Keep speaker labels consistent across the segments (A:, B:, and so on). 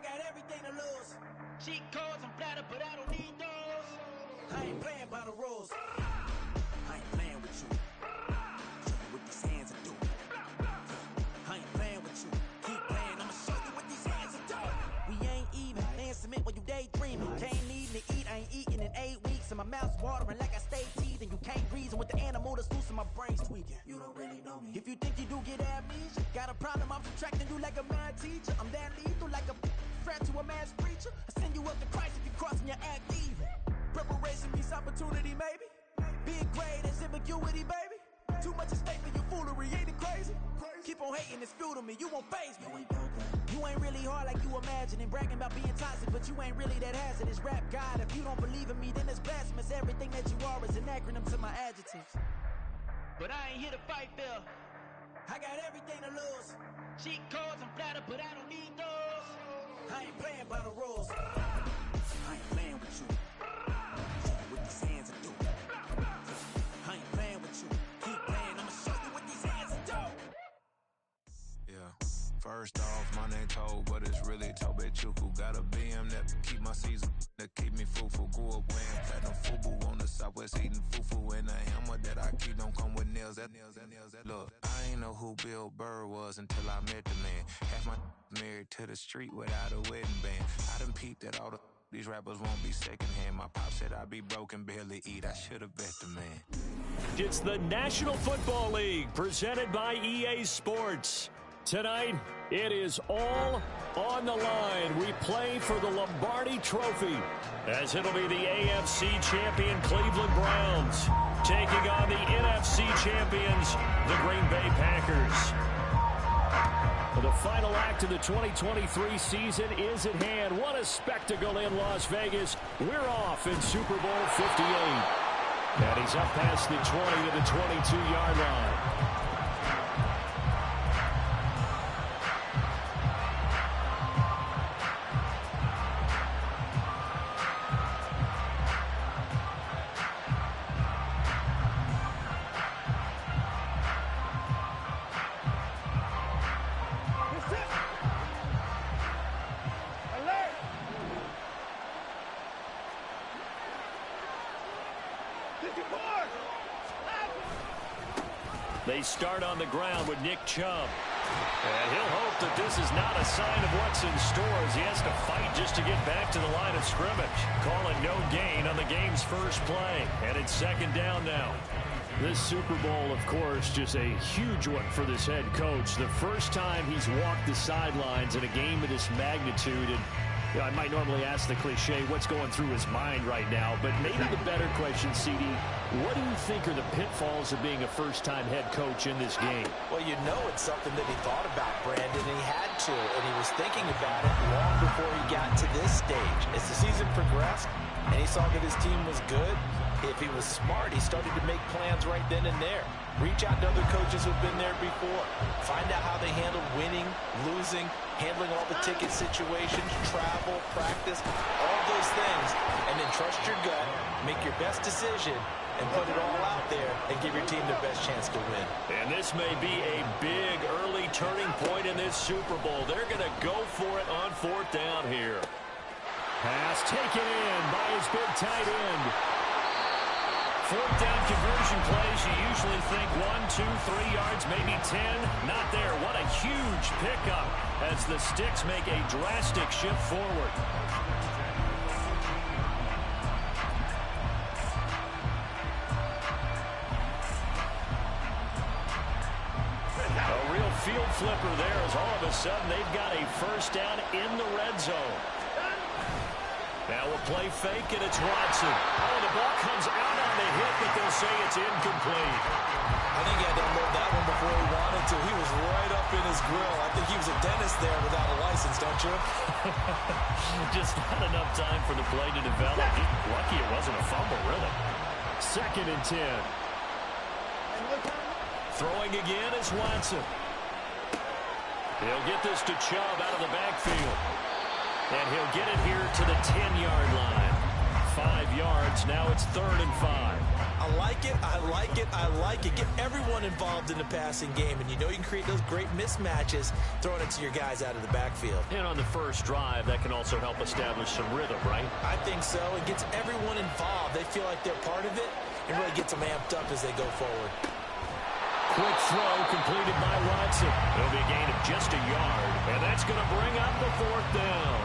A: got everything to lose. Cheat codes, I'm flattered, but I don't need those. I ain't playing by the rules. I ain't playing with you. Show you what these hands are doing. I ain't playing with you. Keep playing, I'ma show you what these hands are doing. We ain't even laying cement when you daydreaming. Can't need to eat, I ain't eating in 8 weeks. And my mouth's watering like I stay teething. You can't reason with the animal that's loose and my brain's tweaking. You don't really know me. If you think you do get amnesia, got a problem, I'm subtracting you like a mad teacher. I'm that lethal like a threat to a mass preacher. I send you up to Christ if you crossing your act even. Preparation meets opportunity, maybe. Big grade, that's ambiguity, baby. Too much at stake for your foolery, ain't it crazy? Keep on hating, it's fuel to me, you won't faze me. You ain't really hard like you imagining. Bragging about being toxic, but you ain't really that hazardous. Rap God, if you don't believe in me, then it's blasphemous. Everything that you are is an acronym to my adjectives. But I ain't here to fight, Phil. I got everything to lose. Cheat codes, I'm flattered, but I don't need those. I ain't playing by the rules. I ain't playing with you. Show you what these hands are doing. I ain't playing with you. Keep playing, I'ma show you what these hands are doing.
B: Yeah. First off, my name Toad, but it's really Tobe Chuku. Got a BM that keep my season, that keep me fruitful. Grew up wearing platinum FUBU on the southwest, eating fufu. And a hammer that I keep don't come with nails. Look, I ain't know who Bill Burr was until I met the man. Half my married to the street without a wedding band. I done peeped at all these rappers won't be secondhand. My pop said I'd be broken, barely eat. I should've bet the man.
C: It's the National Football League presented by EA Sports. Tonight, it is all on the line. We play for the Lombardi Trophy, as it'll be the AFC champion Cleveland Browns taking on the NFC champions, the Green Bay Packers. The final act of the 2023 season is at hand. What a spectacle in Las Vegas. We're off in Super Bowl 58. And he's up past the 20 to the 22-yard line. They start on the ground with Nick Chubb. And he'll hope that this is not a sign of what's in store as he has to fight just to get back to the line of scrimmage. Calling no gain on the game's first play. And it's second down now. This Super Bowl, of course, just a huge one for this head coach. The first time he's walked the sidelines in a game of this magnitude. And you know, I might normally ask the cliche, what's going through his mind right now? But maybe the better question, CD, what do you think are the pitfalls of being a first-time head coach in this game?
D: Well, you know it's something that he thought about, Brandon, and he had to, and he was thinking about it long before he got to this stage. As the season progressed and he saw that his team was good, if he was smart, he started to make plans right then and there. Reach out to other coaches who've been there before. Find out how they handle winning, losing, handling all the ticket situations, travel, practice, all those things. And then trust your gut, make your best decision, and put it all out there and give your team the best chance to win.
C: And this may be a big early turning point in this Super Bowl. They're going to go for it on fourth down here. Pass taken in by his big tight end. Fourth down conversion plays, you usually think 1, 2, 3 yards, maybe 10. Not there. What a huge pickup as the Sticks make a drastic shift forward. A real field flipper there as all of a sudden they've got a first down in the red zone. Now we'll play fake, and it's Watson. Oh, the ball comes out on the hit, but they'll say it's incomplete.
D: I think he had to unload that one before he wanted to. He was right up in his grill. I think he was a dentist there without a license, don't you?
C: Just not enough time for the play to develop. Just lucky it wasn't a fumble, really. Second and 10. Throwing again is Watson. He'll get this to Chubb out of the backfield. And he'll get it here to the 10-yard line. 5 yards, now it's 3rd and 5.
D: I like it, I like it, I like it. Get everyone involved in the passing game, and you know you can create those great mismatches throwing it to your guys out of the backfield.
C: And on the first drive, that can also help establish some rhythm, right?
D: I think so. It gets everyone involved. They feel like they're part of it, and really gets them amped up as they go forward.
C: Quick throw completed by Watson. It'll be a gain of just a yard, and that's going to bring up the fourth down.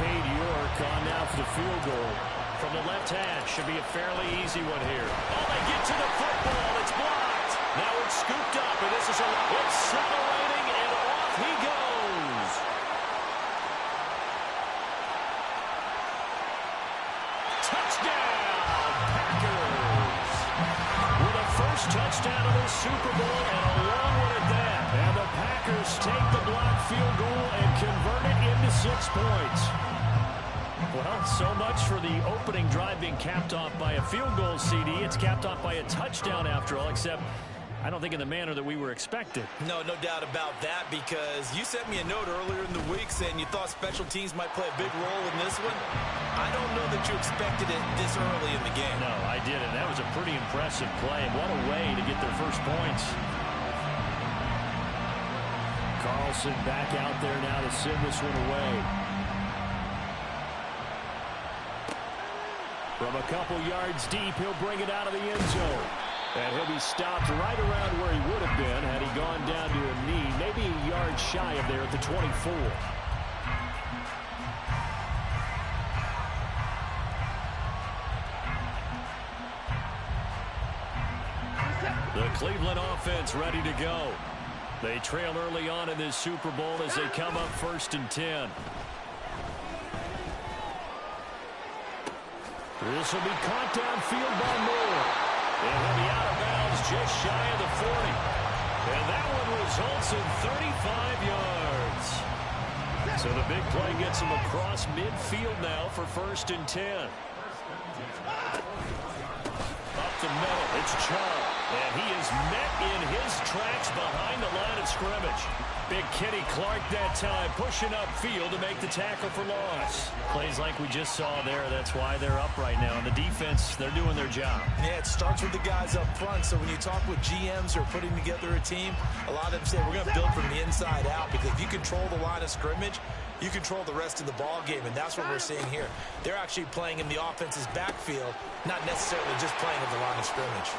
C: Cade York on now for the field goal. From the left hash, should be a fairly easy one here. Oh, they get to the football. It's blocked. Now it's scooped up, and this is accelerating, and off he goes. Touchdown, Packers. With a first touchdown of the Super Bowl, and a long one at that. And the Packers take the blocked field goal and convert it into 6 points. Well, so much for the opening drive being capped off by a field goal, CD. It's capped off by a touchdown after all, except I don't think in the manner that we were expecting.
D: No doubt about that, because you sent me a note earlier in the week saying you thought special teams might play a big role in this one. I don't know that you expected it this early in the game.
C: No, I didn't. That was a pretty impressive play. What a way to get their first points. Carlson back out there now to send this one away. From a couple yards deep, he'll bring it out of the end zone. And he'll be stopped right around where he would have been had he gone down to a knee, maybe a yard shy of there at the 24. The Cleveland offense ready to go. They trail early on in this Super Bowl as they come up 1st and 10. This will be caught downfield by Moore. And he'll be out of bounds just shy of the 40. And that one results in 35 yards. So the big play gets him across midfield now for 1st and 10. Up the middle, it's Chubb. And he is met in his tracks behind the line of scrimmage. Big Kenny Clark that time pushing upfield to make the tackle for loss. Plays like we just saw there. That's why they're up right now. And the defense, they're doing their job.
D: Yeah, it starts with the guys up front. So when you talk with GMs who are putting together a team, a lot of them say we're going to build from the inside out, because if you control the line of scrimmage, you control the rest of the ball game, and that's what we're seeing here. They're actually playing in the offense's backfield, not necessarily just playing at the line of scrimmage.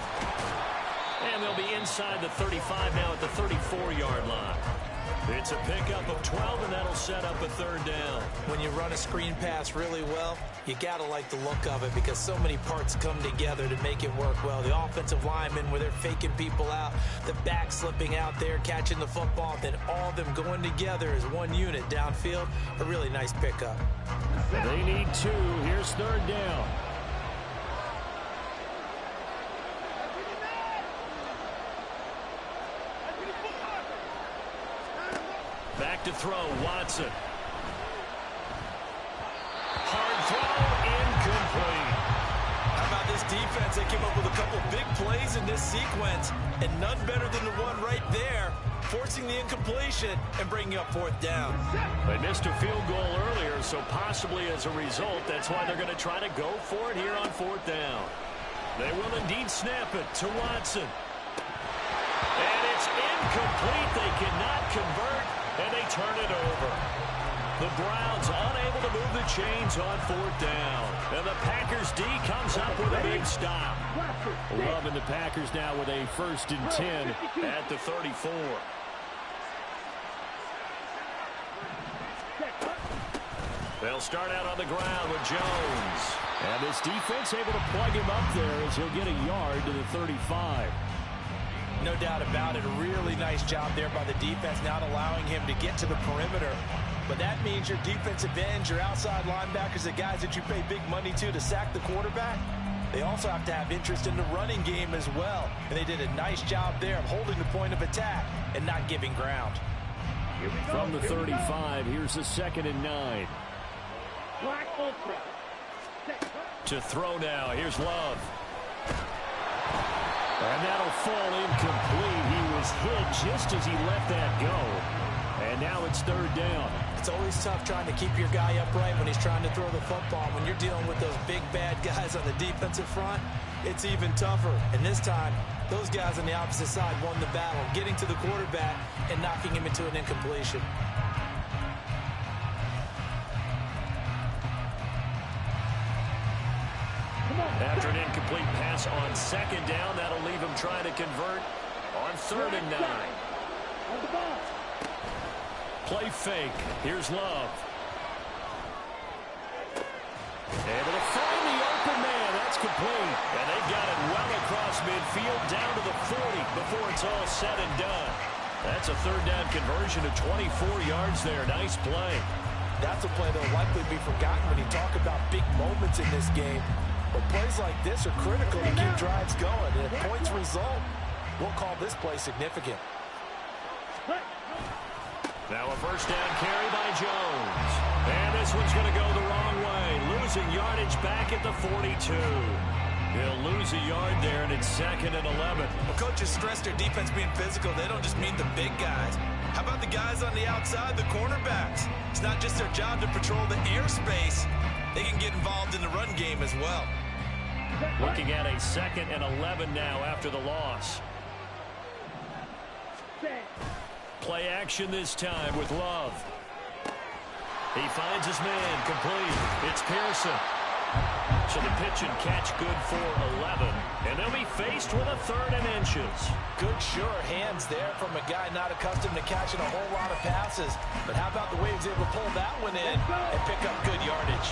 C: And they'll be inside the 35 now at the 34-yard line. It's a pickup of 12, and that'll set up a 3rd down.
D: When you run a screen pass really well, you got to like the look of it, because so many parts come together to make it work well. The offensive linemen, where they're faking people out, the back slipping out there, catching the football, then all of them going together as one unit downfield. A really nice pickup.
C: They need 2. Here's 3rd down. Back to throw, Watson. Hard throw, incomplete.
D: How about this defense? They came up with a couple big plays in this sequence, and none better than the one right there, forcing the incompletion and bringing up 4th down.
C: They missed a field goal earlier, so possibly as a result, that's why they're going to try to go for it here on 4th down. They will indeed snap it to Watson. And it's incomplete. They cannot convert, and they turn it over. The Browns unable to move the chains on 4th down. And the Packers D comes up with a big stop. Loving the Packers now with a 1st and 10 at the 34. They'll start out on the ground with Jones. And this defense able to plug him up there as he'll get a yard to the 35.
D: No doubt about it. A really nice job there by the defense, not allowing him to get to the perimeter. But that means your defensive ends, your outside linebackers, the guys that you pay big money to sack the quarterback, they also have to have interest in the running game as well. And they did a nice job there of holding the point of attack and not giving ground.
C: From the 35, here's the 2nd and 9. To throw now, here's Love. And that'll fall incomplete. He was hit just as he let that go. And And now it's third down.
D: It's always tough trying to keep your guy upright when he's trying to throw the football. When you're dealing with those big, bad guys on the defensive front, it's even tougher. And this time, those guys on the opposite side won the battle, getting to the quarterback and knocking him into an incompletion.
C: After an incomplete pass on second down, that'll leave him trying to convert on 3rd and 9. Play fake. Here's Love. Able to find the open man. That's complete. And they got it well across midfield down to the 40 before it's all said and done. That's a 3rd down conversion to 24 yards there. Nice play.
D: That's a play that will likely be forgotten when you talk about big moments in this game. But plays like this are critical to keep drives going. And if points result, we'll call this play significant.
C: Now a first down carry by Jones. And this one's going to go the wrong way. Losing yardage back at the 42. He'll lose a yard there, and it's 2nd and 11.
E: Well, coaches stress their defense being physical. They don't just mean the big guys. How about the guys on the outside, the cornerbacks? It's not just their job to patrol the airspace. They can get involved in the run game as well.
C: Looking at a 2nd and 11 now after the loss. Play action this time with Love. He finds his man, complete. It's Pearson. So the pitch and catch good for 11. And they'll be faced with a 3rd and inches.
D: Good, sure hands there from a guy not accustomed to catching a whole lot of passes. But how about the way he was able to pull that one in and pick up good yardage?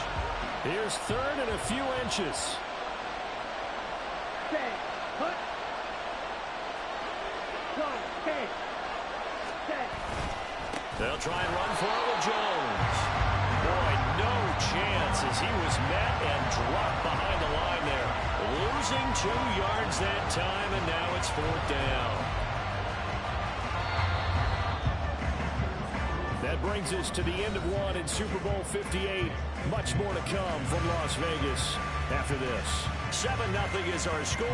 C: Here's 3rd and a few inches. They'll try and run for it with Jones. Boy, no chance as he was met and dropped behind the line there. Losing 2 yards that time, and now it's 4th down. That brings us to the end of one in Super Bowl 58. Much more to come from Las Vegas after this. 7-0 is our score.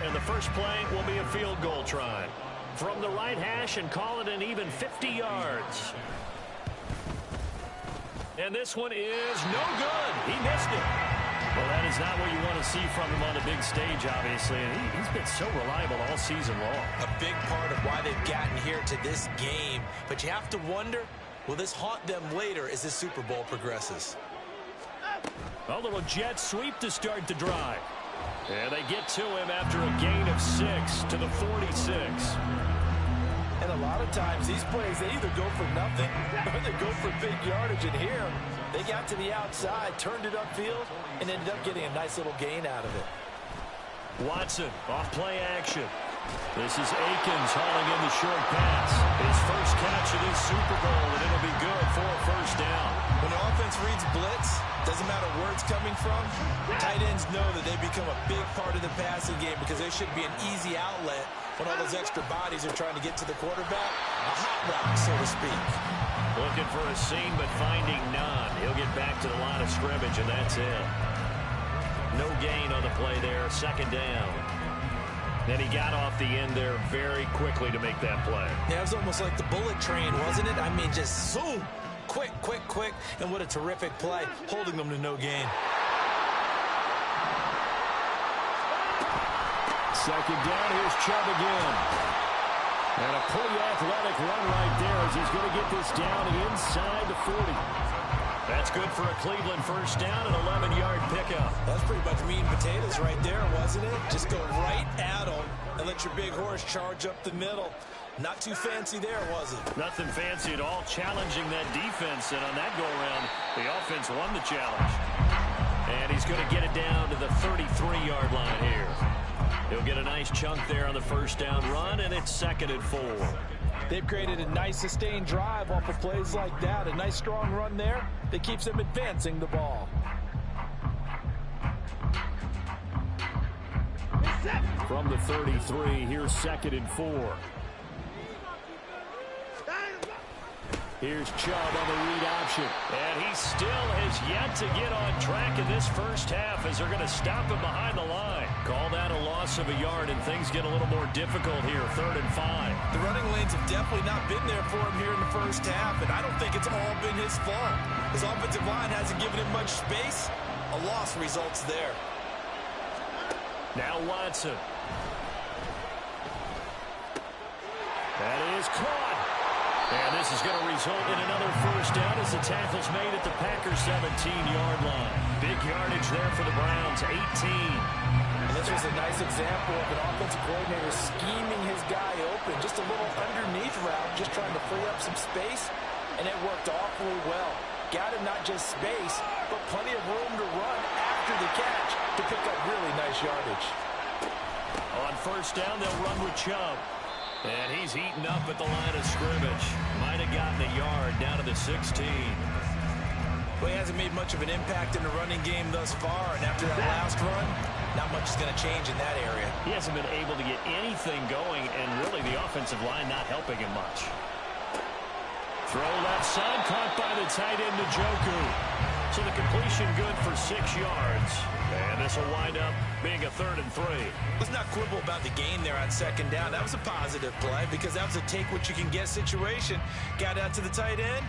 C: And the first play will be a field goal try. From the right hash and call it an even 50 yards. And this one is no good. He missed it. Well, that is not what you want to see from him on the big stage, obviously. And he's been so reliable all season long.
D: A big part of why they've gotten here to this game. But you have to wonder, will this haunt them later as this Super Bowl progresses?
C: A little jet sweep to start the drive. And they get to him after a gain of 6 to the 46.
D: And a lot of times these plays, they either go for nothing or they go for big yardage. And here, they got to the outside, turned it upfield, and ended up getting a nice little gain out of it.
C: Watson, off play action. This is Akins hauling in the short pass. His first catch of this Super Bowl, and it'll be good for a first down.
E: When the offense reads blitz, doesn't matter where it's coming from, tight ends know that they become a big part of the passing game because there should be an easy outlet when all those extra bodies are trying to get to the quarterback. A hot route, so to speak.
C: Looking for a seam, but finding none. He'll get back to the line of scrimmage, and that's it. No gain on the play there, 2nd down. And he got off the end there very quickly to make that play.
D: Yeah, it was almost like the bullet train, wasn't it? I mean, just zoom. Quick, quick, quick. And what a terrific play, holding them to no gain.
C: 2nd down, here's Chubb again. And a pretty athletic run right there as he's going to get this down inside the 40. That's good for a Cleveland first down, an 11-yard pickup.
D: That's pretty much meat and potatoes right there, wasn't it? Just go right at them and let your big horse charge up the middle. Not too fancy there, was it?
C: Nothing fancy at all, challenging that defense. And on that go-around, the offense won the challenge. And he's going to get it down to the 33-yard line here. He'll get a nice chunk there on the first down run, and it's 2nd and 4.
D: They've created a nice sustained drive off of plays like that. A nice strong run there that keeps them advancing the ball.
C: From the 33, here's 2nd and 4. Here's Chubb on the read option. And he still has yet to get on track in this first half as they're going to stop him behind the line. Call that a loss of a yard, and things get a little more difficult here, 3rd and 5.
E: The running lanes have definitely not been there for him here in the first half, and I don't think it's all been his fault. His offensive line hasn't given him much space. A loss results there.
C: Now Watson. That is caught. And this is going to result in another first down as the tackle's made at the Packers' 17-yard line. Big yardage there for the Browns, 18.
D: And this was a nice example of an offensive coordinator scheming his guy open. Just a little underneath route, just trying to free up some space, and it worked awfully well. Got him not just space, but plenty of room to run after the catch to pick up really nice yardage.
C: On first down, they'll run with Chubb. And he's eaten up at the line of scrimmage. Might have gotten a yard down to the 16.
E: Well, he hasn't made much of an impact in the running game thus far, and after that last run, not much is going to change in that area.
C: He hasn't been able to get anything going, and really the offensive line not helping him much. Throw left side, caught by the tight end, Njoku. So the completion good for 6 yards. And this will wind up being a 3rd and 3.
E: Let's not quibble about the gain there on 2nd down. That was a positive play because that was a take-what-you-can-get situation. Got out to the tight end.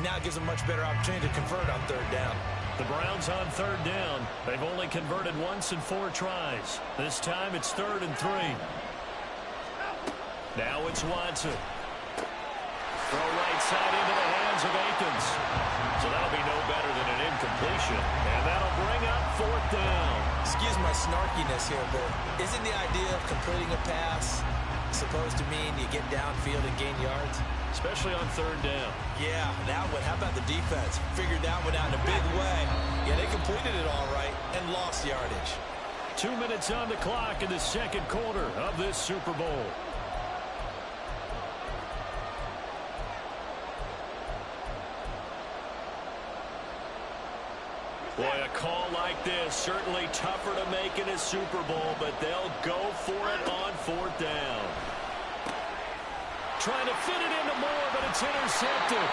E: Now it gives them much better opportunity to convert on 3rd down.
C: The Browns on 3rd down. They've only converted once in 4 tries. This time it's 3rd and 3. Now it's Watson. Throw right side into the hands of Akins. So that'll be no better than an incompletion. And that'll bring up 4th down.
E: Excuse my snarkiness here, but isn't the idea of completing a pass supposed to mean you get downfield and gain yards?
C: Especially on 3rd down.
E: Yeah, that one. How about the defense? Figured that one out in a big way. Yeah, they completed it all right and lost yardage.
C: 2 minutes on the clock in the 2nd quarter of this Super Bowl. Boy, a call like this, certainly tougher to make in a Super Bowl, but they'll go for it on 4th down. Trying to fit it into Moore, but it's intercepted.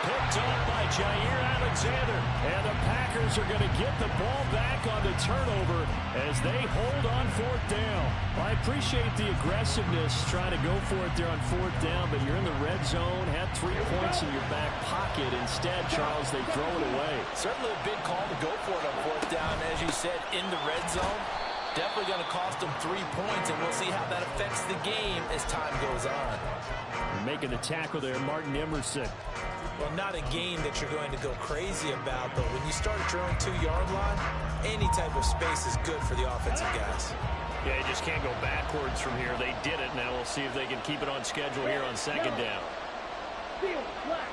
C: Picked up by Jair Alexander. And the Packers are going to get the ball back on the turnover as they hold on 4th down. Well, I appreciate the aggressiveness trying to go for it there on 4th down, but you're in the red zone, had 3 points in your back pocket. Instead, Charles, they throw it away.
D: Certainly a big call to go for it on 4th down, as you said, in the red zone. Definitely going to cost them 3 points, and we'll see how that affects the game as time goes on.
C: Making the tackle there, Martin Emerson.
E: Well, not a game that you're going to go crazy about, but when you start at your own 2-yard line, any type of space is good for the offensive guys.
C: Yeah, you just can't go backwards from here. They did it. Now we'll see if they can keep it on schedule here on 2nd down.
A: Field flat.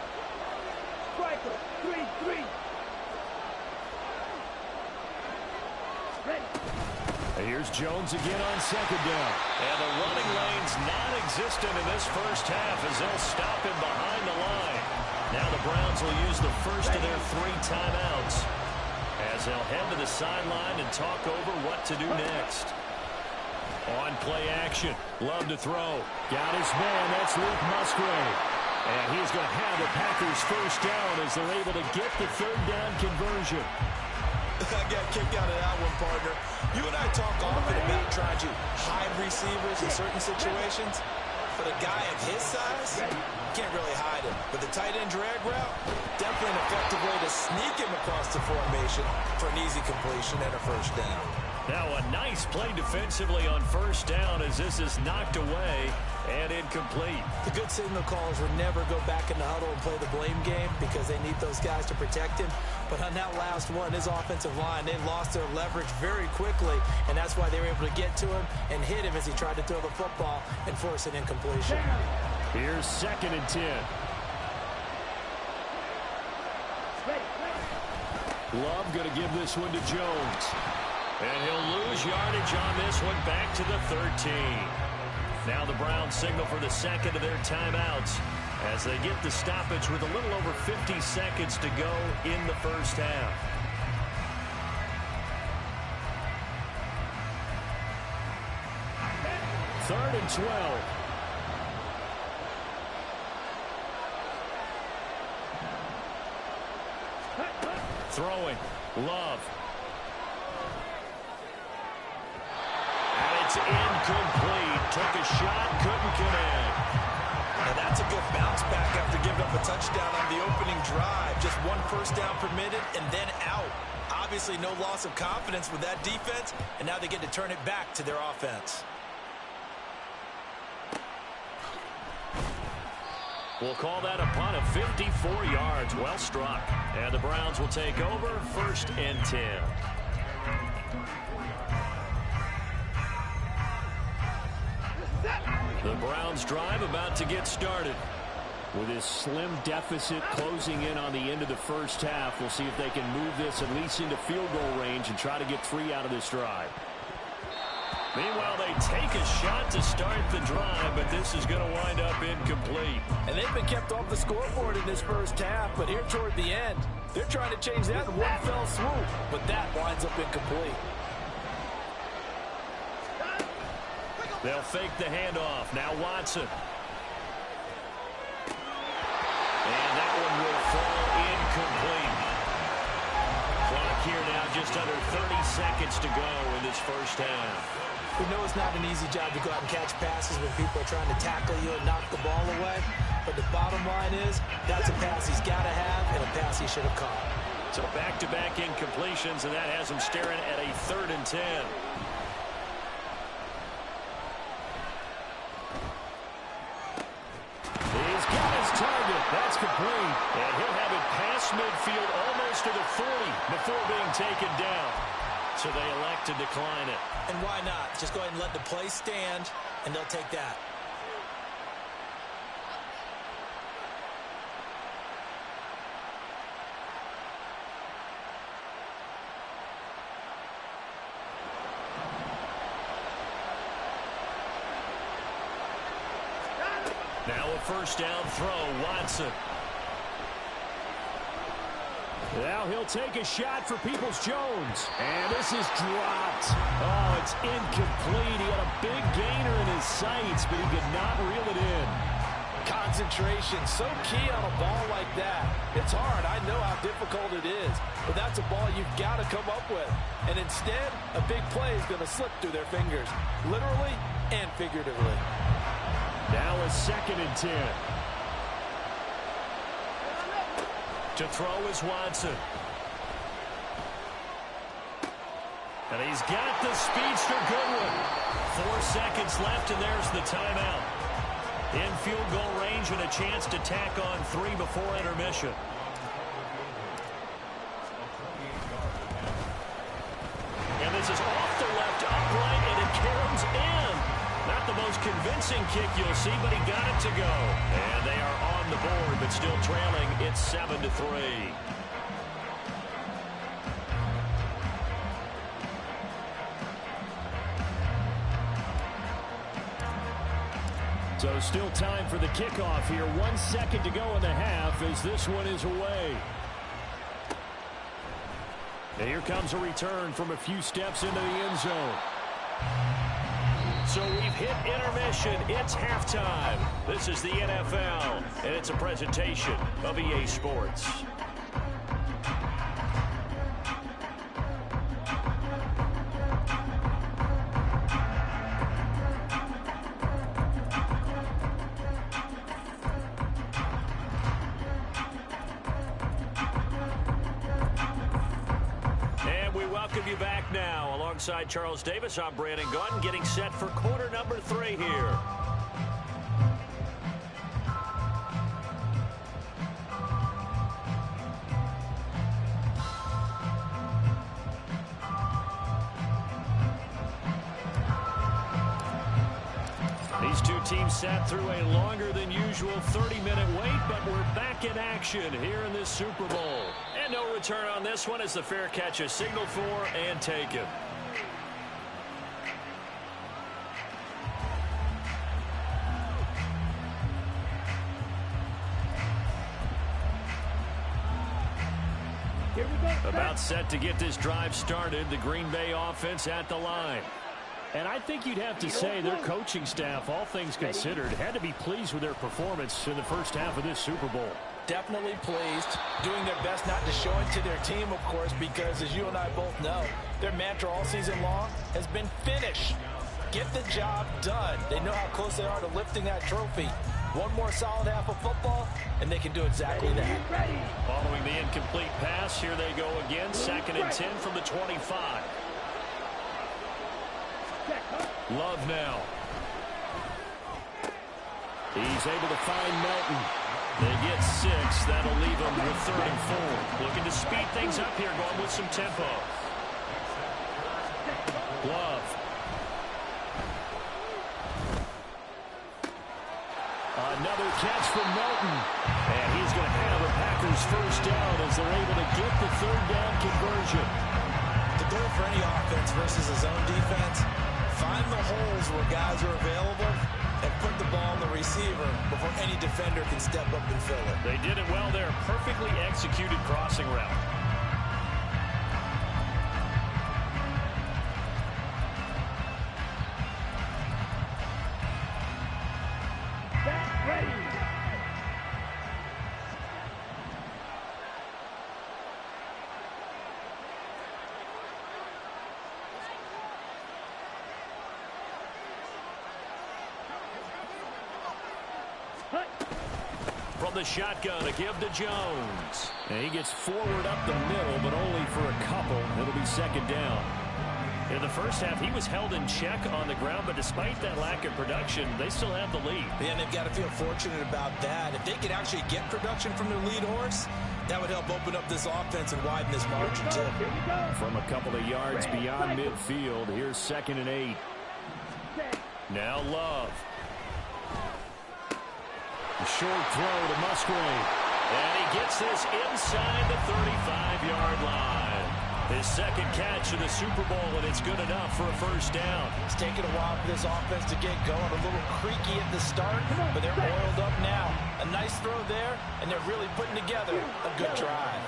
A: Striker 3-3. Ready.
C: Here's Jones again on 2nd down. And the running lane's non-existent in this first half as they'll stop him behind the line. Now the Browns will use the first of their 3 timeouts as they'll head to the sideline and talk over what to do next. On play action, Love to throw. Got his man, that's Luke Musgrave. And he's going to have the Packers first down as they're able to get the 3rd down conversion.
E: I got kicked out of that one, partner. You and I talk often about trying to hide receivers in certain situations, but a guy of his size, you can't really hide him. But the tight end drag route, definitely an effective way to sneak him across the formation for an easy completion and a first down.
C: Now a nice play defensively on first down as this is knocked away and incomplete.
E: The good signal callers will never go back in the huddle and play the blame game because they need those guys to protect him. But on that last one, his offensive line, they lost their leverage very quickly, and that's why they were able to get to him and hit him as he tried to throw the football and force an incompletion.
C: Here's 2nd and 10. Love going to give this one to Jones. And he'll lose yardage on this one back to the 13. Now the Browns signal for the 2nd of their timeouts as they get the stoppage with a little over 50 seconds to go in the first half. Third and 12. Throwing. Love. And it's incomplete. Took a shot, couldn't connect.
E: And that's a good bounce back after giving up a touchdown on the opening drive. Just one first down permitted and then out. Obviously no loss of confidence with that defense, and now they get to turn it back to their offense.
C: We'll call that a punt of 54 yards. Well struck. And the Browns will take over 1st and 10. The Browns drive about to get started. With this slim deficit closing in on the end of the first half, we'll see if they can move this at least into field goal range and try to get 3 out of this drive. Meanwhile, they take a shot to start the drive, but this is going to wind up incomplete.
E: And they've been kept off the scoreboard in this first half, but here toward the end, they're trying to change that in one fell swoop, but that winds up incomplete.
C: They'll fake the handoff. Now Watson. And that one will fall incomplete. Clock here now, just under 30 seconds to go in this first half.
D: We know it's not an easy job to go out and catch passes when people are trying to tackle you and knock the ball away. But the bottom line is, that's a pass he's got to have and a pass he should have caught.
C: So back-to-back incompletions, and that has him staring at a 3rd and 10. He's got his target. That's complete. And he'll have it past midfield almost to the 40 before being taken down. So they elect to decline it.
D: And why not? Just go ahead and let the play stand, and they'll take that.
C: Now a first down throw, Watson. Now he'll take a shot for Peoples-Jones. And this is dropped. Oh, it's incomplete. He had a big gainer in his sights, but he could not reel it in.
E: Concentration, so key on a ball like that. It's hard. I know how difficult it is. But that's a ball you've got to come up with. And instead, a big play is going to slip through their fingers, literally and figuratively.
C: Now a 2nd and 10. To throw is Watson. And he's got the speedster Goodwin. 4 seconds left, and there's the timeout. In field goal range and a chance to tack on 3 before intermission. And this is off the left upright, and it caroms in. Not the most convincing kick you'll see, but he got it to go. And they are on the board, but still trailing. It's 7-3. So still time for the kickoff here. 1 second to go in the half as this one is away. And here comes a return from a few steps into the end zone. So we've hit intermission. It's halftime. This is the NFL, and it's a presentation of EA Sports. You back now alongside Charles Davis. I'm Brandon Gaudin, getting set for quarter number 3 here. These two teams sat through a longer than usual 30-minute wait, but we're back in action here in this Super Bowl. And no return on this one as the fair catch is signaled for and taken. Here we go. About set to get this drive started. The Green Bay offense at the line. And I think you'd have to say their coaching staff, all things considered, had to be pleased with their performance in the first half of this Super Bowl.
D: Definitely pleased, doing their best not to show it to their team, of course, because as you and I both know, their mantra all season long has been finish. Get the job done. They know how close they are to lifting that trophy. One more solid half of football, and they can do exactly that.
C: Following the incomplete pass, here they go again, 2nd and 10 from the 25. Love now. He's able to find Melton. They get 6. That'll leave them with 3rd and 4. Looking to speed things up here, going with some tempo. Love. Another catch from Melton. And he's going to have a Packers first down as they're able to get the 3rd down conversion.
D: The goal for any offense versus a zone defense, find the holes where guys are available and put the ball on the receiver before any defender can step up and fill it.
C: They did it well there. Perfectly executed crossing route. From the shotgun, a give to Jones. And he gets forward up the middle, but only for a couple. It'll be 2nd down. In the first half, he was held in check on the ground, but despite that lack of production, they still have the lead.
D: And they've got to feel fortunate about that. If they could actually get production from their lead horse, that would help open up this offense and widen this margin, too.
C: From a couple of yards beyond midfield, here's 2nd and 8. Now Love. A short throw to Musgrave. And he gets this inside the 35-yard line. His 2nd catch of the Super Bowl, and it's good enough for a first down.
D: It's taken a while for this offense to get going. A little creaky at the start, but they're oiled up now. A nice throw there, and they're really putting together a good drive.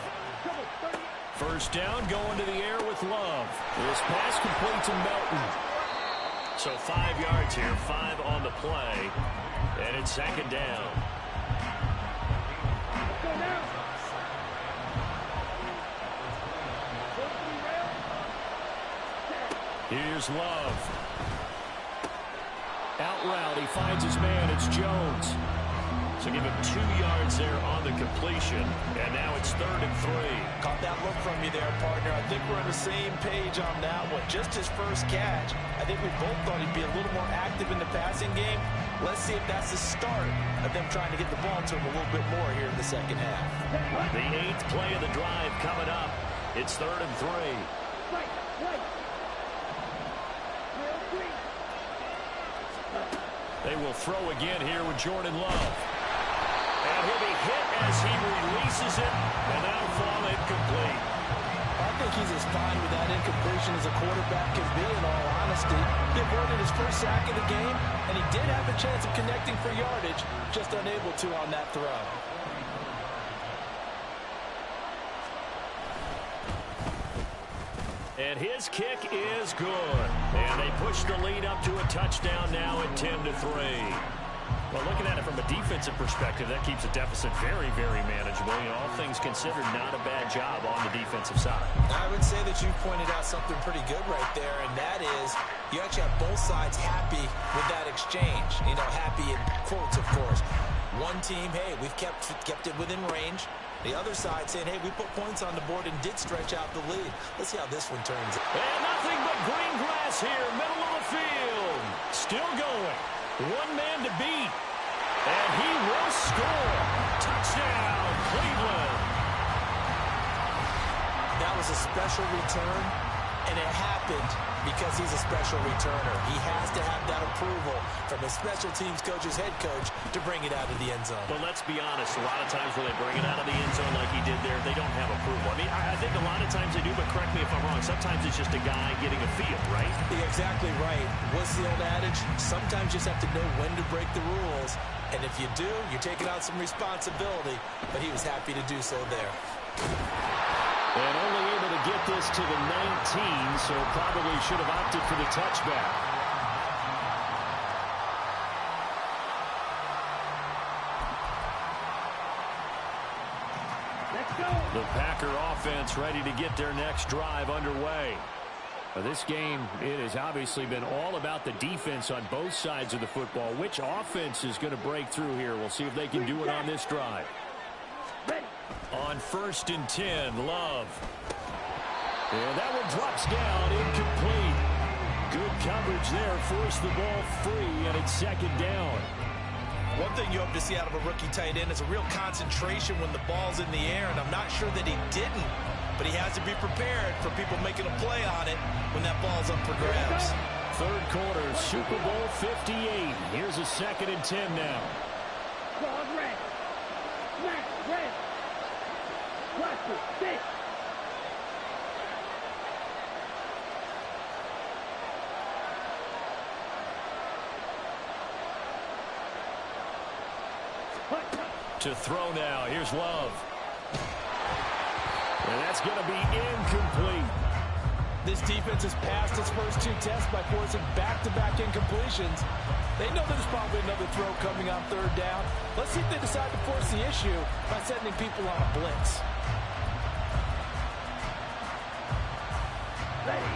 C: First down, going to the air with Love. This pass complete to Melton. So 5 yards here, 5 on the play. And it's 2nd down. Here's Love. Out route, he finds his man. It's Jones. So give him 2 yards there on the completion. And now it's 3rd and 3.
D: Caught that look from you there, partner. I think we're on the same page on that one. Just his first catch. I think we both thought he'd be a little more active in the passing game. Let's see if that's the start of them trying to get the ball to him a little bit more here in the second half.
C: The 8th play of the drive coming up. It's 3rd and 3. They will throw again here with Jordan Love. And he'll be hit as he releases it, and that'll fall incomplete.
D: I think he's as fine with that incompletion as a quarterback can be, in all honesty. He avoided his first sack of the game, and he did have a chance of connecting for yardage, just unable to on that throw.
C: And his kick is good. And they push the lead up to a touchdown now at 10-3. Well, looking at it from a defensive perspective, that keeps the deficit very, very manageable. You know, all things considered, not a bad job on the defensive side.
D: I would say that you pointed out something pretty good right there, and that is you actually have both sides happy with that exchange. You know, happy in quotes, of course. One team, hey, we've kept it within range. The other side saying, hey, we put points on the board and did stretch out the lead. Let's see how this one turns out.
C: And nothing but green grass here, middle of the field. Still going. One man to beat. And he will score. Touchdown, Cleveland.
D: That was a special return, and it happened because he's a special returner. He has to have that approval from his special teams coach's head coach to bring it out of the end zone.
C: But let's be honest, a lot of times when they bring it out of the end zone like he did there, they don't have approval. I mean, I think a lot of times they do, but correct me if I'm wrong. Sometimes it's just a guy getting a feel, right?
D: You're exactly right. What's the old adage? Sometimes you just have to know when to break the rules. And if you do, you're taking on some responsibility. But he was happy to do so there.
C: And only able to get this to the 19, so probably should have opted for the touchback. The Packer offense ready to get their next drive underway. This game, it has obviously been all about the defense on both sides of the football. Which offense is going to break through here? We'll see if they can do it on this drive. On 1st and 10, Love. And that one drops down, incomplete. Good coverage there, forced the ball free, and it's 2nd down.
E: One thing you hope to see out of a rookie tight end is a real concentration when the ball's in the air, and I'm not sure that he didn't, but he has to be prepared for people making a play on it when that ball's up for grabs.
C: 3rd quarter, Super Bowl 58. Here's a 2nd and 10 now. To throw now. Here's Love. And that's going to be incomplete.
E: This defense has passed its first 2 tests by forcing back-to-back incompletions. They know there's probably another throw coming on 3rd down. Let's see if they decide to force the issue by sending people on a blitz.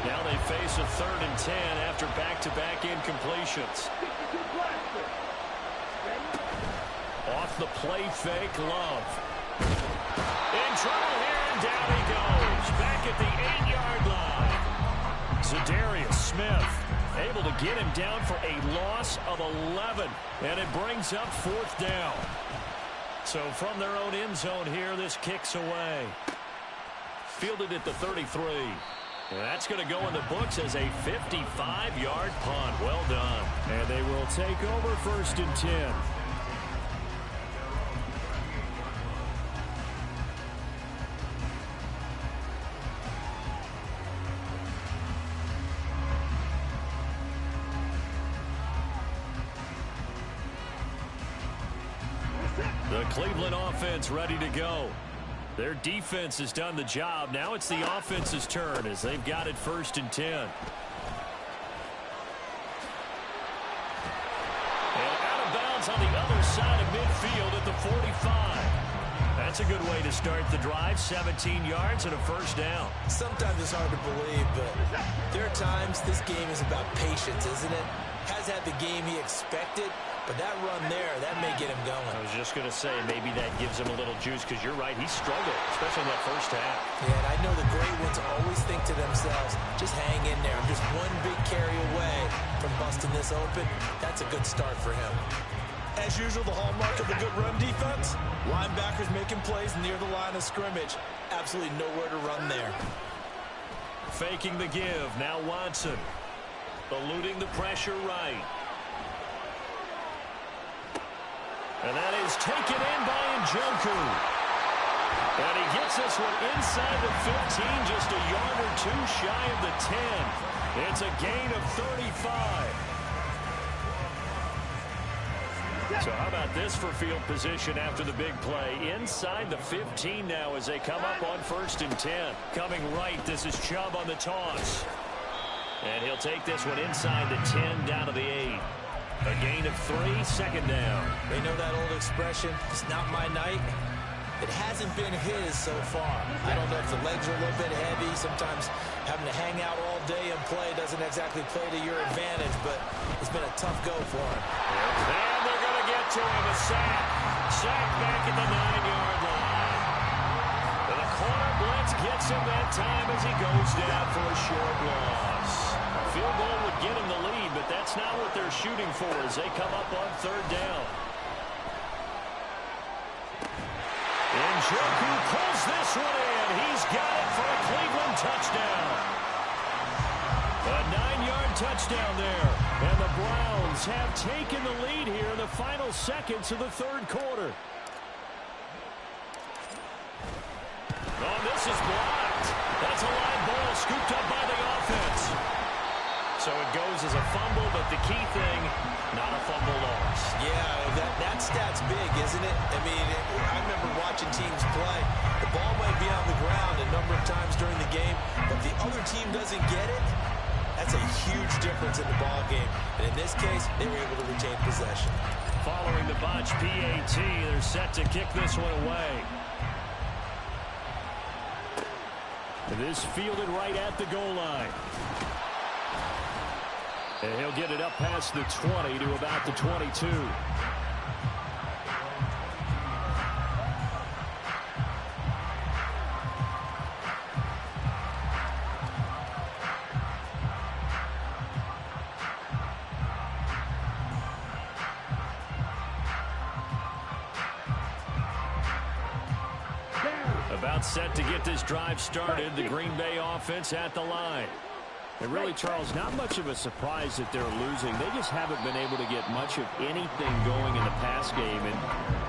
C: Now they face a 3rd and 10 after back-to-back incompletions. Off the play fake, Love. In trouble here, and down he goes. Back at the 8-yard line. Za'Darius Smith able to get him down for a loss of 11. And it brings up 4th down. So from their own end zone here, this kicks away. Fielded at the 33. And that's going to go in the books as a 55-yard punt. Well done. And they will take over 1st and 10. The Cleveland offense ready to go. Their defense has done the job. Now it's the offense's turn as they've got it 1st and 10. And out of bounds on the other side of midfield at the 45. That's a good way to start the drive. 17 yards and a 1st down.
E: Sometimes it's hard to believe, but there are times this game is about patience, isn't it? Has had the game he expected, but that run there, that may get him going.
C: I was just going to say, maybe that gives him a little juice, because you're right, he struggled, especially in that 1st half.
E: Yeah, and I know the great ones always think to themselves, just hang in there. I'm just one big carry away from busting this open. That's a good start for him. As usual, the hallmark of a good run defense, linebackers making plays near the line of scrimmage. Absolutely nowhere to run there.
C: Faking the give, now Watson. Eluding the pressure right. And that is taken in by Njoku. And he gets this one inside the 15, just a yard or 2 shy of the 10. It's a gain of 35. So how about this for field position after the big play? Inside the 15 now as they come up on 1st and 10. Coming right, this is Chubb on the toss. And he'll take this one inside the 10 down to the 8. A gain of 3, 2nd down.
E: They know that old expression, it's not my night. It hasn't been his so far. I don't know if the legs are a little bit heavy. Sometimes having to hang out all day and play doesn't exactly play to your advantage, but it's been a tough go for him.
C: And they're going to get to him, a sack. Sack back at the 9-yard line. And the corner blitz gets him that time as he goes down for a short loss. Field goal would get him the lead, but that's not what they're shooting for as they come up on 3rd down. Njoku pulls this one in. He's got it for a Cleveland touchdown. A 9-yard touchdown there. And the Browns have taken the lead here in the final seconds of the 3rd quarter. Oh, this is blocked. That's a live ball scooped up by the offense. So it goes as a fumble, but the key thing, not a fumble loss.
E: Yeah, that stat's big, isn't it? I mean, I remember watching teams play. The ball might be on the ground a number of times during the game, but if the other team doesn't get it, that's a huge difference in the ball game. And in this case, they were able to retain possession.
C: Following the botch PAT, they're set to kick this one away. This fielded right at the goal line. And he'll get it up past the 20 to about the 22. About set to get this drive started. The Green Bay offense at the line. And really, Charles, not much of a surprise that they're losing. They just haven't been able to get much of anything going in the pass game. And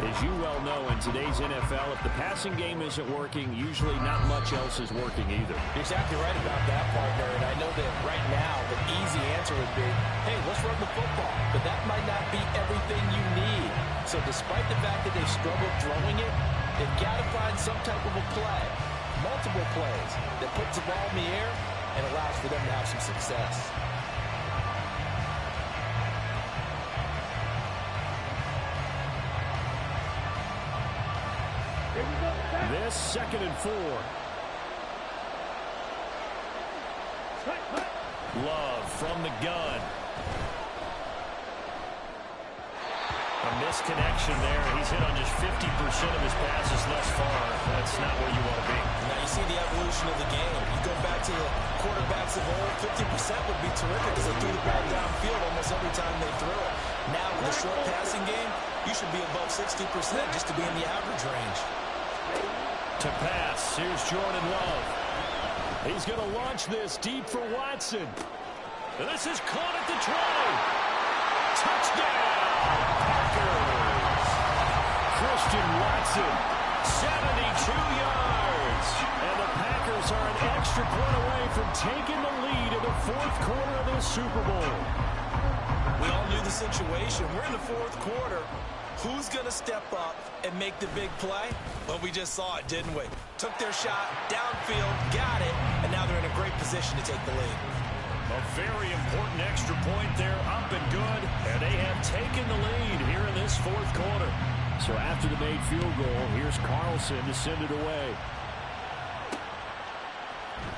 C: as you well know, in today's NFL, if the passing game isn't working, usually not much else is working either.
D: You're exactly right about that, partner. And I know that right now the easy answer would be, hey, let's run the football. But that might not be everything you need. So despite the fact that they've struggled throwing it, they've got to find some type of a play, multiple plays, that puts the ball in the air and allows for them to have some success.
C: This 2nd and 4. Love from the gun. A misconnection there. He's hit on just 50% of his passes thus far. That's not where you want to be.
E: Now you see the evolution of the game. You go back to the quarterbacks of old, 50% would be terrific because they threw the ball downfield almost every time they threw it. Now with the short passing game, you should be above 60% just to be in the average range.
C: To pass, here's Jordan Love. He's going to launch this deep for Watson. And this is caught at the 20. Touchdown! Packers. Christian Watson, 72 yards. And the Packers are an extra point away from taking the lead in the 4th quarter of this Super Bowl.
E: We all knew the situation. We're in the 4th quarter. Who's going to step up and make the big play? Well, we just saw it, didn't we? Took their shot, downfield, got it, and now they're in a great position to take the lead.
C: A very important extra point there, up and good, and they have taken the lead here in this 4th quarter. So after the made field goal, here's Carlson to send it away.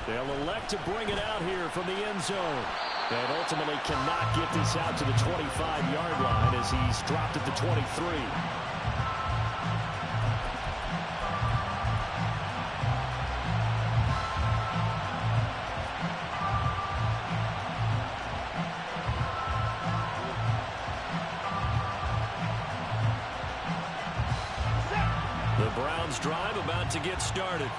C: They'll elect to bring it out here from the end zone. And ultimately cannot get this out to the 25-yard line as he's dropped at the 23. The Browns drive about to get started.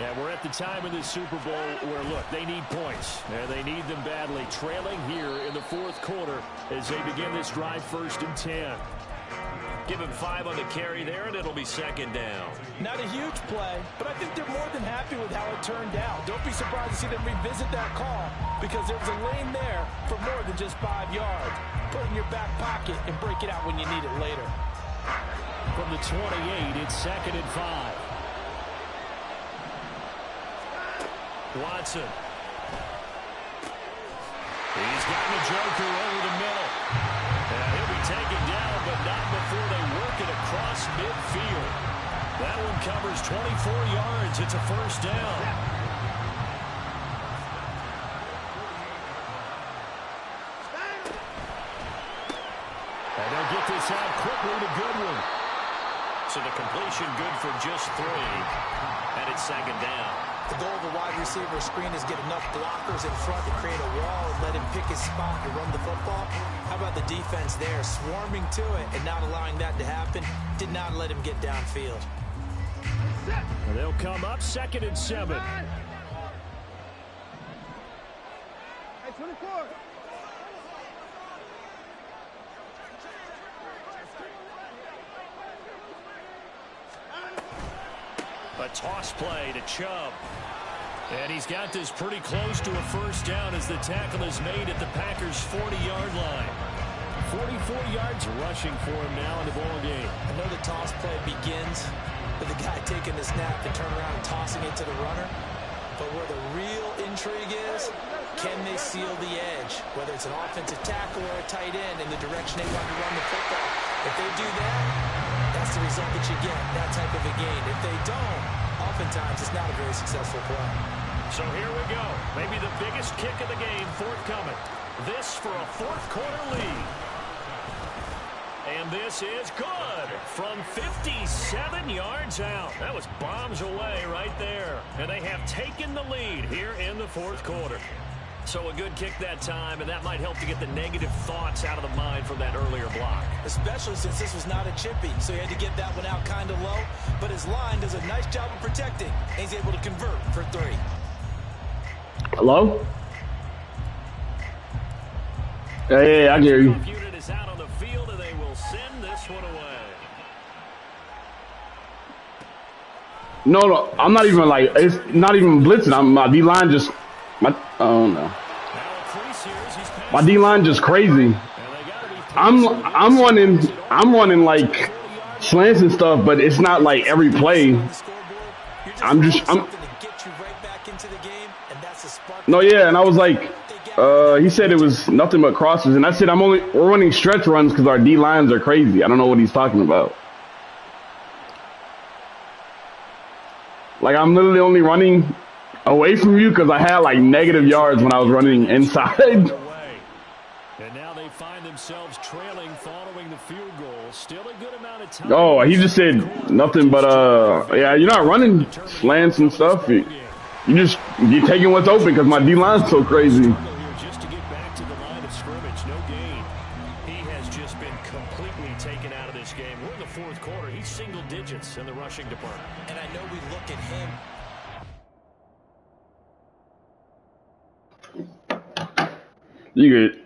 C: Yeah, we're at the time in this Super Bowl where, look, they need points. And they need them badly. Trailing here in the 4th quarter as they begin this drive 1st and 10. Give him 5 on the carry there, and it'll be 2nd down.
D: Not a huge play, but I think they're more than happy with how it turned out. Don't be surprised to see them revisit that call because there's a lane there for more than just 5 yards. Put it in your back pocket and break it out when you need it later.
C: From the 28, it's 2nd and 5. Watson. He's got the joker over the middle. And he'll be taken down, but not before they work it across midfield. That one covers 24 yards. It's a 1st down. And they'll get this out quickly to Goodwin. So the completion good for just 3. And it's 2nd down.
D: The goal of a wide receiver screen is get enough blockers in front to create a wall and let him pick his spot to run the football. How about the defense there, swarming to it and not allowing that to happen? Did not let him get downfield.
C: And they'll come up 2nd and 7.
F: Hey, 24.
C: A toss play to Chubb. And he's got this pretty close to a 1st down as the tackle is made at the Packers' 40-yard line. 44 yards rushing for him now in the ball game.
D: I know the toss play begins with the guy taking the the snap and turn around and tossing it to the runner. But where the real intrigue is, can they seal the edge, whether it's an offensive tackle or a tight end in the direction they want to run the football. If they do that, that's the result that you get, that type of a gain. If they don't, oftentimes it's not a very successful play.
C: So here we go. Maybe the biggest kick of the game forthcoming. This for a fourth-quarter lead. And this is good from 57 yards out. That was bombs away right there. And they have taken the lead here in the fourth quarter. So a good kick that time, and that might help to get the negative thoughts out of the mind from that earlier block.
D: Especially since this was not a chippy, so he had to get that one out kind of low. But his line does a nice job of protecting, and he's able to convert for 3.
G: Hello? Hey, I hear you.
C: Unit is out on the field, and they will send this one away.
G: No, I'm not even like, it's not even blitzing. My D-line just, oh no. My D-line just crazy. I'm running like slants and stuff, but it's not like every play. No, yeah, and I was like, he said it was nothing but crosses, and I said we're running stretch runs because our D-lines are crazy. I don't know what he's talking about. Like, I'm literally only running away from you because I had like negative yards when I was running inside.
C: And now they find themselves trailing following the field goal. Still a good amount of time.
G: Oh, he just said nothing but yeah, you're not running slants and stuff. You're taking what's open because my D-line's so crazy.
C: Just to get back to the line of scrimmage, no gain. He has just been completely taken out of this game. We're in the fourth quarter. He's single digits in the rushing department.
D: And I know we look at him.
G: You good.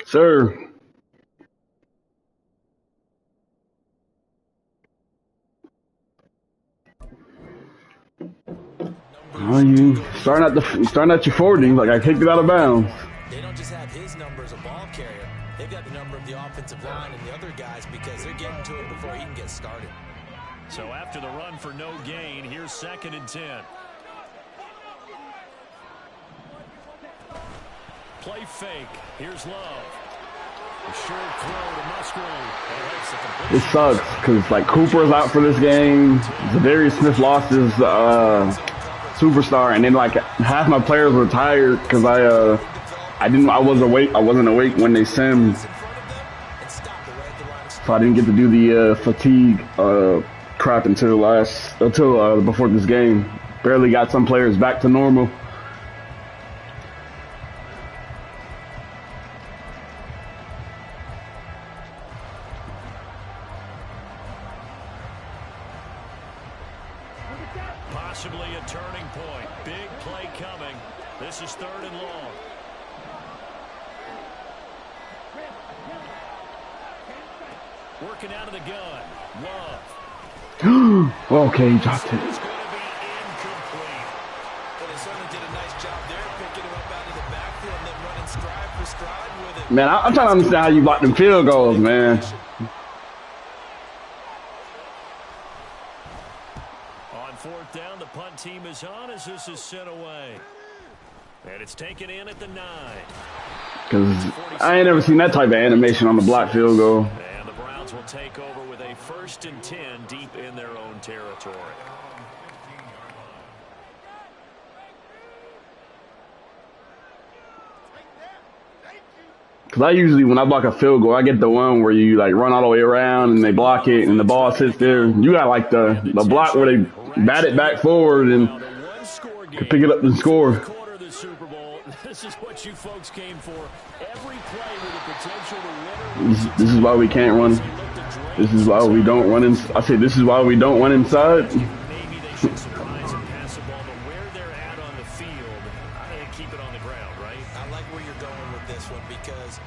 G: Sir. Oh, you starting at your 40, like I kicked it out of bounds.
D: They don't just have his number as a ball carrier. They've got the number of the offensive line and the other guys because they're getting to it before he can get started.
C: So after the run for no gain, here's 2nd and 10. Play fake. Here's Love. A short throw to Musgrave.
G: It sucks because like Cooper's out for this game. Zadarius Smith lost his superstar, and then like half my players were tired because I wasn't awake when they simmed, so I didn't get to do the fatigue crap until before this game. Barely got some players back to normal.
C: possibly a turning point. Big play coming. This is 3rd and long. Working out of the gun. Love.
G: Okay, he dropped it.
C: It's going to be incomplete.
D: But they certainly did a nice job there, picking him up out of the backfield and then running stride for stride with it.
G: Man, I'm trying to understand how you block them field goals, man.
C: On 4th down, the punt team is on as this is sent away. And it's taken in at the 9.
G: Because I ain't never seen that type of animation on the block field goal.
C: And the Browns will take over with a 1st and 10 deep in their own territory.
G: Because I usually, when I block a field goal, I get the one where you like run all the way around and they block it and the ball sits there. You got like the block where they bat it back forward and can pick it up and score.
C: This is what you folks came for. Every play with the potential to win.
G: This is why we can't run. This is why we don't run in. I say this is why we don't run inside.
C: Maybe they should surprise and pass the ball, but where they're at on the field, I think keep it on the ground, right?
D: I like where you're going with this one because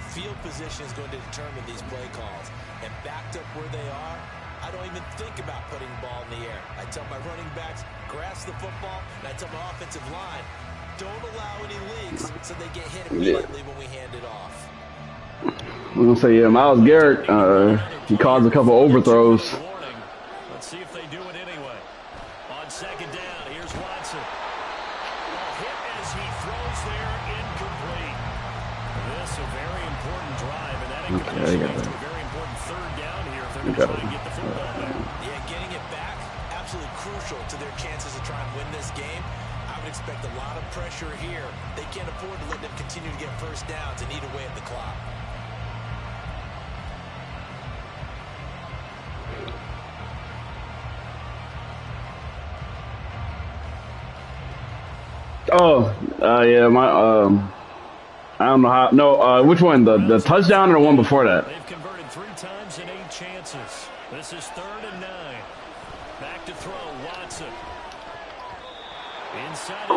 D: field position is going to determine these play calls. And backed up where they are, I don't even think about putting the ball in the air. I tell my running backs, grasp the football, and I tell my offensive line, don't allow any leaks so they get hit immediately when we hand it off.
G: I'm going to say, yeah, Myles Garrett, he caused a couple overthrows.
C: Let's see if they do it anyway. On 2nd down, here's Watson. Hit as he throws there, incomplete. This a very important drive, and that incompletion leads to a very important 3rd down here if they're going to try to get the football back.
D: Yeah, getting it back, absolutely crucial to their chances to try and win this game. I would expect a lot of pressure here. They can't afford to let them continue to get 1st downs and eat away at the clock.
G: Oh, yeah, I don't know how. No, which one? The touchdown or the one before that?
C: They've converted 3 times in 8 chances. This is 3rd and 9. Back to throw, Watson.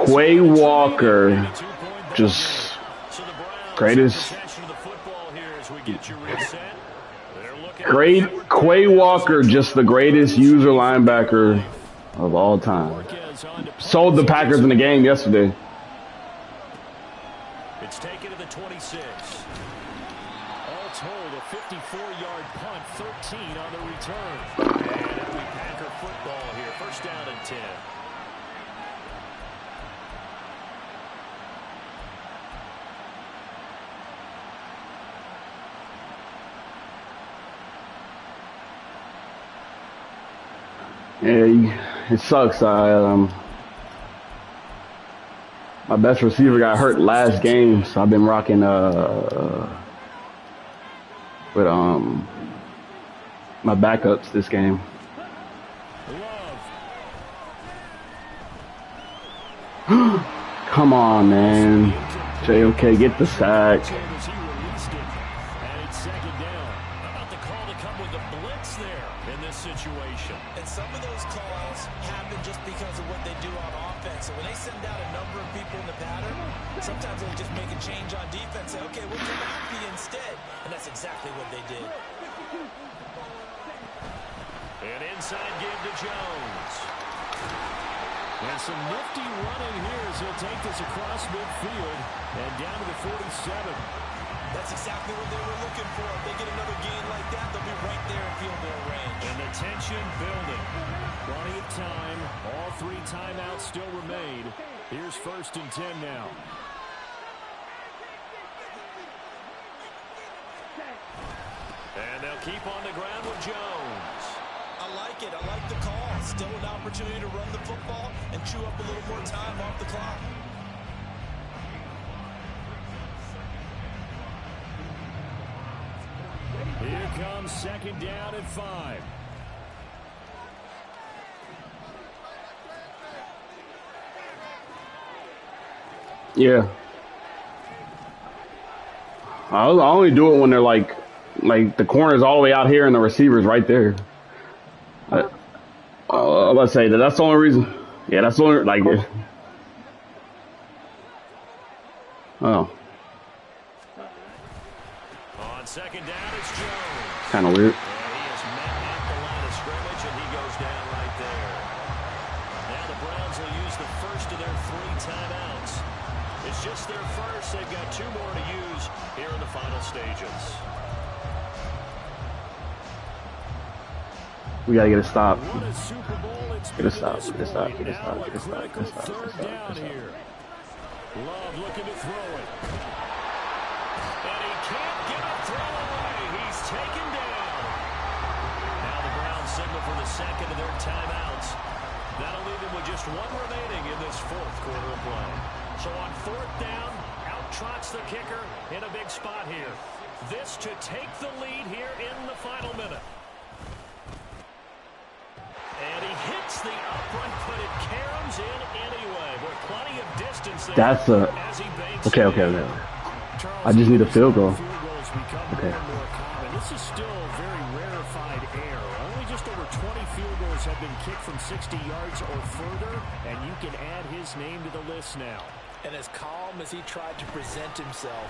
G: Quay Walker, just greatest. Great Quay Walker, just the greatest user linebacker of all time. Sold the Packers in the game yesterday.
C: It's taken to the 26. All told, a 54-yard punt, 13 on the return. And it'll be Packer football here. 1st down and 10.
G: Yeah, it sucks. My best receiver got hurt last game, so I've been rocking with my backups this game. Come on, man. JOK, get the sack.
C: Situation.
D: And some of those calls happen just because of what they do on offense. So when they send out a number of people in the pattern, sometimes they'll just make a change on defense. Say, okay, we'll come happy instead. And that's exactly what they did.
C: An inside give to Jones. And some nifty running here as he'll take this across midfield and down to the 47.
D: That's exactly what they were looking for. If they get another gain like that, they'll be right there in field goal range.
C: And the tension building. Plenty of time. All 3 timeouts still remain. Here's 1st and 10 now. And they'll keep on the ground with Jones.
D: I like it. I like the call. Still an opportunity to run the football and chew up a little more time off the clock.
C: Here comes 2nd down and 5.
G: Yeah. I only do it when they're like the corner's all the way out here and the receiver's right there. I was about to say that's the only reason. Yeah, that's what like. Oh.
C: On second down, it's Jones.
G: Kind of weird.
C: And he is met at the line of scrimmage, and he goes down right there. Now the Browns will use the first of their 3 timeouts. It's just their first. They've got 2 more to use here in the final stages.
G: We gotta get a stop.
C: What a Super Bowl it's
G: Get a
C: been
G: stop.
C: to this
G: Get a stop.
C: point.
G: Get a stop.
C: Now
G: Get a stop. Get a
C: critical
G: stop.
C: third down here. Love looking to throw it. And he can't get a throw away. He's taken down. Now the Browns signal for the second of their timeouts. That'll leave them with just 1 remaining in this 4th quarter of play. So on 4th down, out trots the kicker in a big spot here. This to take the lead here in the final minute. And he hits the upright, but it caroms in anyway. With plenty of distance there.
G: That's a okay. I just need a field goal. Okay.
C: This is still very rarefied air. Only just over 20 field goals have been kicked from 60 yards or further, and you can add his name to the list now.
D: And as calm as he tried to present himself,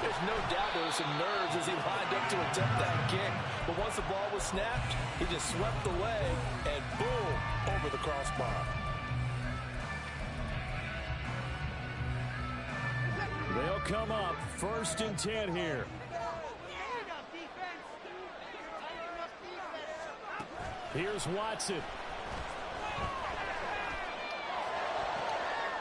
D: there's no doubt there was some nerves as he lined up to attempt that kick. But once the ball was snapped, he just swept away and boom, over the crossbar.
C: They'll come up 1st and 10 here. Here's Watson.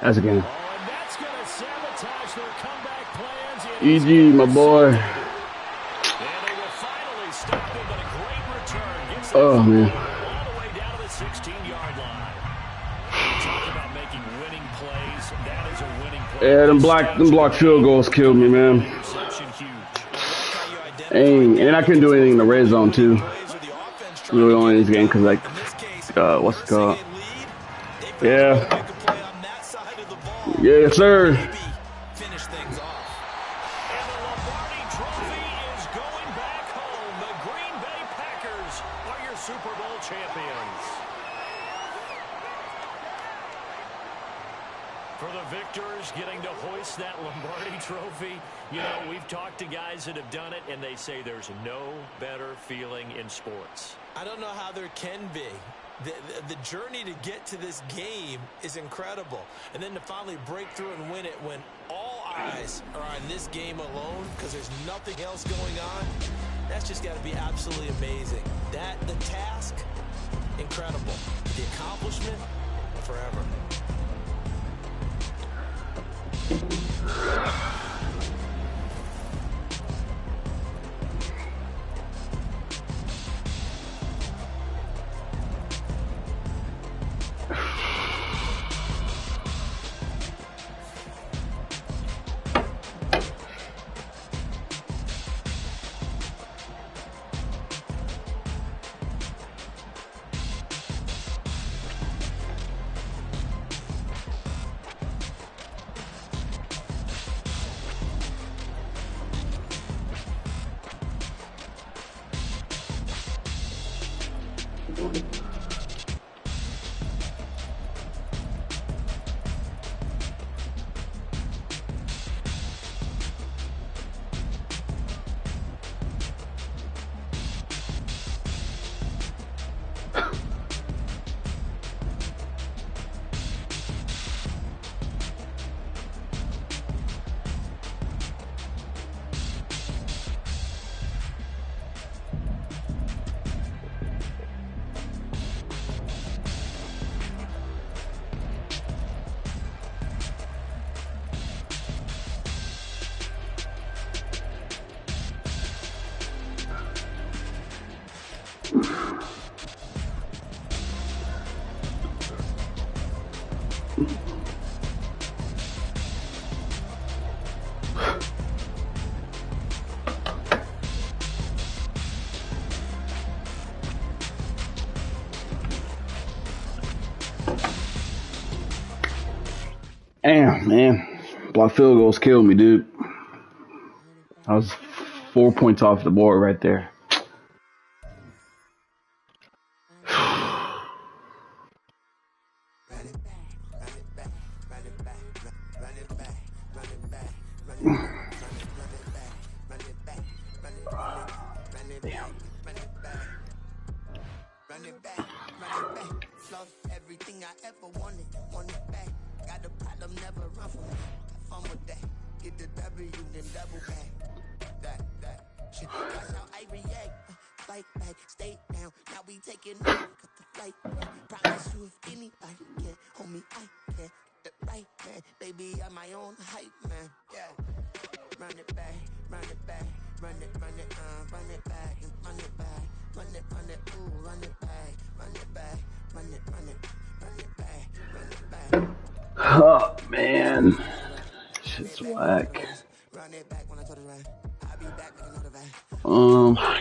G: That's again.
C: Oh, and that's going to sabotage their comeback plans.
G: EG, my boy.
C: And they will finally stop him, but a great return. Gets
G: Oh, man.
C: all the way down to the 16-yard line. Talk about making winning plays. That is a winning play.
G: Yeah, them block field goals killed me, man.
C: Interception huge.
G: And I couldn't do anything in the red zone too. Really only in this game because like, what's it called? Yeah. Yes, sir.
D: Finish things off.
C: And the Lombardi Trophy is going back home. The Green Bay Packers are your Super Bowl champions. For the victors getting to hoist that Lombardi Trophy, you know, we've talked to guys that have done it, and they say there's no better feeling in sports.
D: I don't know how there can be. The journey to get to this game is incredible. And then to finally break through and win it when all eyes are on this game alone because there's nothing else going on, that's just got to be absolutely amazing. The task, incredible. The accomplishment, forever.
G: Damn, man. Block field goals killed me, dude. I was 4 points off the board right there.
A: Run it back. Lost everything I ever wanted it back. Got a problem, never run from it. Have fun with that. Get the W, then double back. That shit. Watch how I react. Fight back, stay down. Now we taking off. Got the flight. Promise you if anybody can, homie, I can. Get the right man, baby, I'm my own hype man. Yeah. Run it back, run it back, run it back, and run it back, ooh, run it back, run it back, run it back.
G: Oh man, shit's whack.
A: Run it back when I told it right. I'll be back like another back.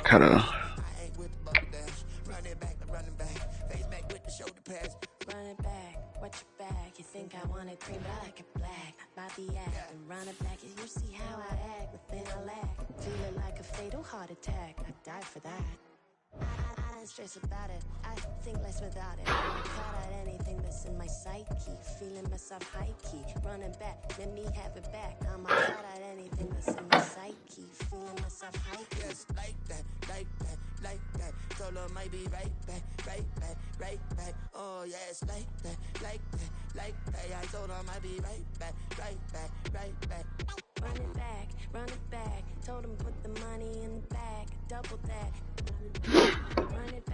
G: Kinda.
A: I ain't with the bubble dash. Run it back, running back. Face back with the shoulder pads.
H: Run it back, watch your back. You think I want it cream, but I like it black. Bobby act and run it back. You see how I act within a lack. Feeling like a fatal heart attack. I die for that. I don't stress about it. I think less without it. I'm caught at anything that's in my psyche. Feeling myself high key. Running back, let me have it back. I'm caught at anything that's in my psyche. Feeling myself high key.
A: Yes, like that. Told her might be right back. Oh yes, like that. I told her might be right back.
H: Run it back. Told him put the money in the bag. Double that. Run it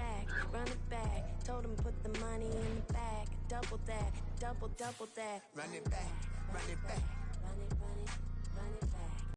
H: back. Told him put the money in the bag. Double that. Double that.
A: Run it back.
H: Run it back.